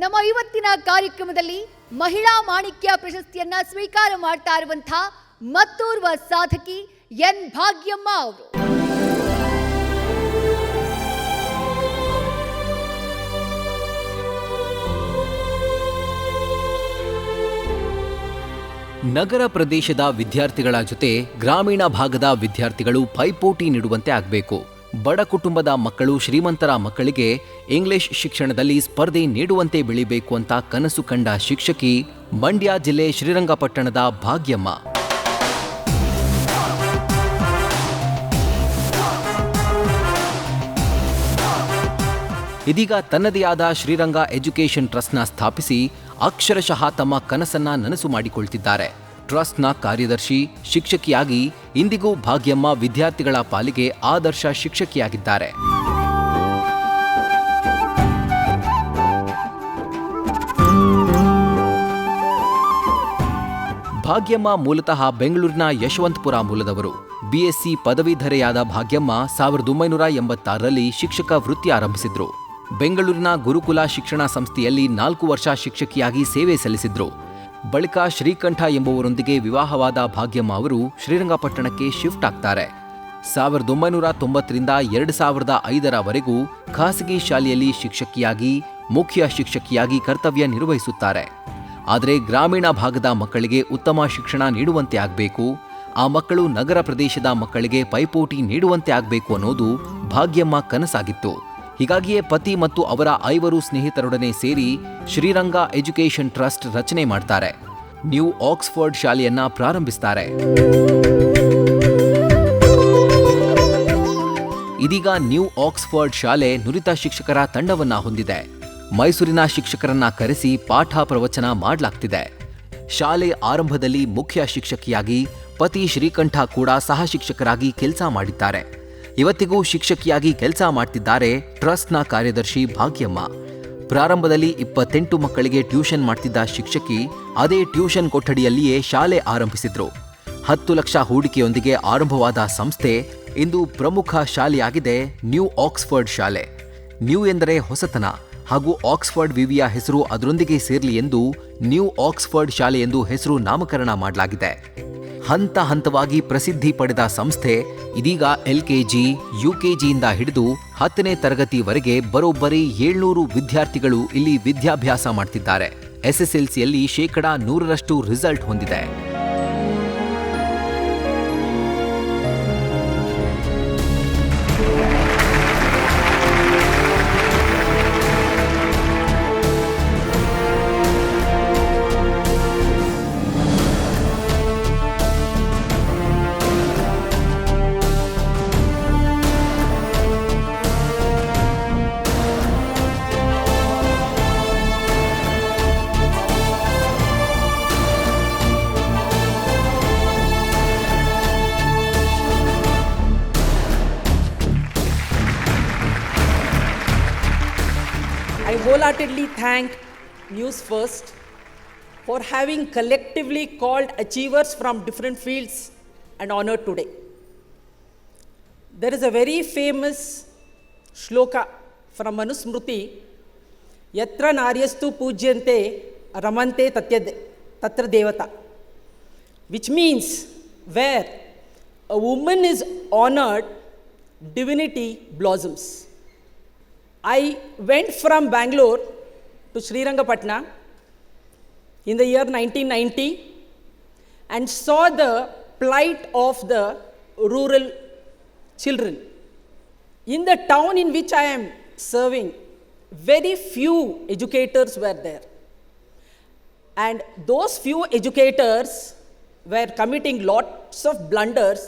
ನಮ್ಮ ಇವತ್ತಿನ ಕಾರ್ಯಕ್ರಮದಲ್ಲಿ ಮಹಿಳಾ ಮಾಣಿಕ್ಯ ಪ್ರಶಸ್ತಿಯನ್ನ ಸ್ವೀಕಾರ ಮಾಡ್ತಾ ಇರುವಂತಹ ಮತ್ತೋರ್ವ ಸಾಧಕಿ ಎನ್ ಭಾಗ್ಯಮ್ಮ ಅವರು. ನಗರ ಪ್ರದೇಶದ ವಿದ್ಯಾರ್ಥಿಗಳ ಜೊತೆ ಗ್ರಾಮೀಣ ಭಾಗದ ವಿದ್ಯಾರ್ಥಿಗಳು ಪೈಪೋಟಿ ನೀಡುವಂತೆ ಆಗಬೇಕು. ಬಡ ಕುಟುಂಬದ ಮಕ್ಕಳು ಶ್ರೀಮಂತರ ಮಕ್ಕಳಿಗೆ ಇಂಗ್ಲಿಷ್ ಶಿಕ್ಷಣದಲ್ಲಿ ಸ್ಪರ್ಧೆ ನೀಡುವಂತೆ ಬೆಳಿಬೇಕು ಅಂತ ಕನಸು ಕಂಡ ಶಿಕ್ಷಕಿ ಮಂಡ್ಯ ಜಿಲ್ಲೆ ಶ್ರೀರಂಗಪಟ್ಟಣದ ಭಾಗ್ಯಮ್ಮ. ಇದೀಗ ತನ್ನದೇ ಆದ ಶ್ರೀರಂಗ ಎಜುಕೇಷನ್ ಟ್ರಸ್ಟ್ನ ಸ್ಥಾಪಿಸಿ ಅಕ್ಷರಶಃ ತಮ್ಮ ಕನಸನ್ನ ನನಸು ಮಾಡಿಕೊಳ್ತಿದ್ದಾರೆ. ಟ್ರಸ್ಟ್ನ ಕಾರ್ಯದರ್ಶಿ, ಶಿಕ್ಷಕಿಯಾಗಿ ಇಂದಿಗೂ ಭಾಗ್ಯಮ್ಮ ವಿದ್ಯಾರ್ಥಿಗಳ ಪಾಲಿಗೆ ಆದರ್ಶ ಶಿಕ್ಷಕಿಯಾಗಿದ್ದಾರೆ. ಭಾಗ್ಯಮ್ಮ ಮೂಲತಃ ಬೆಂಗಳೂರಿನ ಯಶವಂತಪುರ ಮೂಲದವರು. ಬಿಎಸ್ಸಿ ಪದವೀಧರೆಯಾದ ಭಾಗ್ಯಮ್ಮ 1986ರಲ್ಲಿ ಶಿಕ್ಷಕ ವೃತ್ತಿ ಆರಂಭಿಸಿದ್ರು. ಬೆಂಗಳೂರಿನ ಗುರುಕುಲ ಶಿಕ್ಷಣ ಸಂಸ್ಥೆಯಲ್ಲಿ 4 ವರ್ಷ ಶಿಕ್ಷಕಿಯಾಗಿ ಸೇವೆ ಸಲ್ಲಿಸಿದ್ರು. ಬಳಿಕ ಶ್ರೀಕಂಠ ಎಂಬುವರೊಂದಿಗೆ ವಿವಾಹವಾದ ಭಾಗ್ಯಮ್ಮ ಅವರು ಶ್ರೀರಂಗಪಟ್ಟಣಕ್ಕೆ ಶಿಫ್ಟ್ ಆಗ್ತಾರೆ. 1990ರಿಂದ 2005ರವರೆಗೂ ಖಾಸಗಿ ಶಾಲೆಯಲ್ಲಿ ಶಿಕ್ಷಕಿಯಾಗಿ, ಮುಖ್ಯ ಶಿಕ್ಷಕಿಯಾಗಿ ಕರ್ತವ್ಯ ನಿರ್ವಹಿಸುತ್ತಾರೆ. ಆದರೆ ಗ್ರಾಮೀಣ ಭಾಗದ ಮಕ್ಕಳಿಗೆ ಉತ್ತಮ ಶಿಕ್ಷಣ ನೀಡುವಂತೆ ಆಗಬೇಕು, ಆ ಮಕ್ಕಳು ನಗರ ಪ್ರದೇಶದ ಮಕ್ಕಳಿಗೆ ಪೈಪೋಟಿ ನೀಡುವಂತೆ ಆಗಬೇಕು ಅನ್ನೋದು ಭಾಗ್ಯಮ್ಮ ಕನಸಾಗಿತ್ತು. ಹೀಗಾಗಿಯೇ ಪತಿ ಮತ್ತು ಅವರ 5 ಸ್ನೇಹಿತರೊಡನೆ ಸೇರಿ ಶ್ರೀರಂಗ ಎಜುಕೇಷನ್ ಟ್ರಸ್ಟ್ ರಚನೆ ಮಾಡ್ತಾರೆ. ನ್ಯೂ ಆಕ್ಸ್ಫರ್ಡ್ ಶಾಲೆಯನ್ನ ಪ್ರಾರಂಭಿಸ್ತಾರೆ. ಇದೀಗ ನ್ಯೂ ಆಕ್ಸ್ಫರ್ಡ್ ಶಾಲೆ ನುರಿತ ಶಿಕ್ಷಕರ ತಂಡವನ್ನ ಹೊಂದಿದೆ. ಮೈಸೂರಿನ ಶಿಕ್ಷಕರನ್ನ ಕರೆಸಿ ಪಾಠ ಪ್ರವಚನ ಮಾಡಲಾಗ್ತಿದೆ. ಶಾಲೆ ಆರಂಭದಲ್ಲಿ ಮುಖ್ಯ ಶಿಕ್ಷಕಿಯಾಗಿ ಪತಿ ಶ್ರೀಕಂಠ ಕೂಡ ಸಹ ಶಿಕ್ಷಕರಾಗಿ ಕೆಲಸ ಮಾಡಿದ್ದಾರೆ. ಇವತ್ತಿಗೂ ಶಿಕ್ಷಕಿಯಾಗಿ ಕೆಲಸ ಮಾಡ್ತಿದ್ದಾರೆ ಟ್ರಸ್ಟ್ನ ಕಾರ್ಯದರ್ಶಿ ಭಾಗ್ಯಮ್ಮ. ಪ್ರಾರಂಭದಲ್ಲಿ 28 ಮಕ್ಕಳಿಗೆ ಟ್ಯೂಷನ್ ಮಾಡ್ತಿದ್ದ ಶಿಕ್ಷಕಿ ಅದೇ ಟ್ಯೂಷನ್ ಕೊಠಡಿಯಲ್ಲಿಯೇ ಶಾಲೆ ಆರಂಭಿಸಿದ್ರು. 10 ಲಕ್ಷ ಹೂಡಿಕೆಯೊಂದಿಗೆ ಆರಂಭವಾದ ಸಂಸ್ಥೆ ಇಂದು ಪ್ರಮುಖ ಶಾಲೆಯಾಗಿದೆ ನ್ಯೂ ಆಕ್ಸ್ಫರ್ಡ್ ಶಾಲೆ. ನ್ಯೂ ಎಂದರೆ ಹೊಸತನ ಹಾಗೂ ಆಕ್ಸ್ಫರ್ಡ್ ವಿವಿಯ ಹೆಸರು ಅದರೊಂದಿಗೆ ಸೇರ್ಲಿ ಎಂದು ನ್ಯೂ ಆಕ್ಸ್ಫರ್ಡ್ ಶಾಲೆ ಎಂದು ಹೆಸರು ನಾಮಕರಣ ಮಾಡಲಾಗಿದೆ. ಹಂತ ಹಂತವಾಗಿ ಪ್ರಸಿದ್ಧಿ ಪಡೆದ ಸಂಸ್ಥೆ ಇದೀಗ LKG, UKGಯಿಂದ ಹಿಡಿದು 10ನೇ ತರಗತಿವರೆಗೆ ಬರೋಬ್ಬರಿ 700 ವಿದ್ಯಾರ್ಥಿಗಳು ಇಲ್ಲಿ ವಿದ್ಯಾಭ್ಯಾಸ ಮಾಡ್ತಿದ್ದಾರೆ. SSLCಯಲ್ಲಿ 100% ರಿಸಲ್ಟ್ ಹೊಂದಿದೆ. I wholeheartedly thank News First for having collectively called achievers from different fields and honored today. There is a very famous shloka from Manusmruti, Yatra Naryastu Pujyante Ramante Tatra Devata, which means where a woman is honored, divinity blossoms. I went from Bangalore to Srirangapatna in the year 1990 and saw the plight of the rural children. In the town in which I am serving, very few educators were there. And those few educators were committing lots of blunders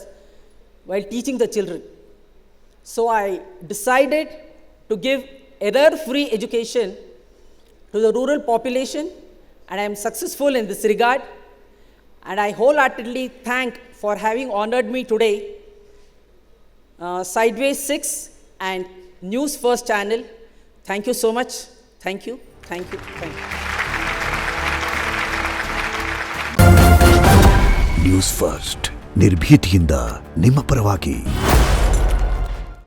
while teaching the children. So I decided to give error-free education to the rural population, and I am successful in this regard. And I wholeheartedly thank for having honored me today, Sideways 6 and News First channel. Thank you so much. Thank you. Thank you. Thank you. News first ನಿರ್ಭೀತಿಯಿಂದ ನಿಮ್ಮ ಪರವಾಗಿ.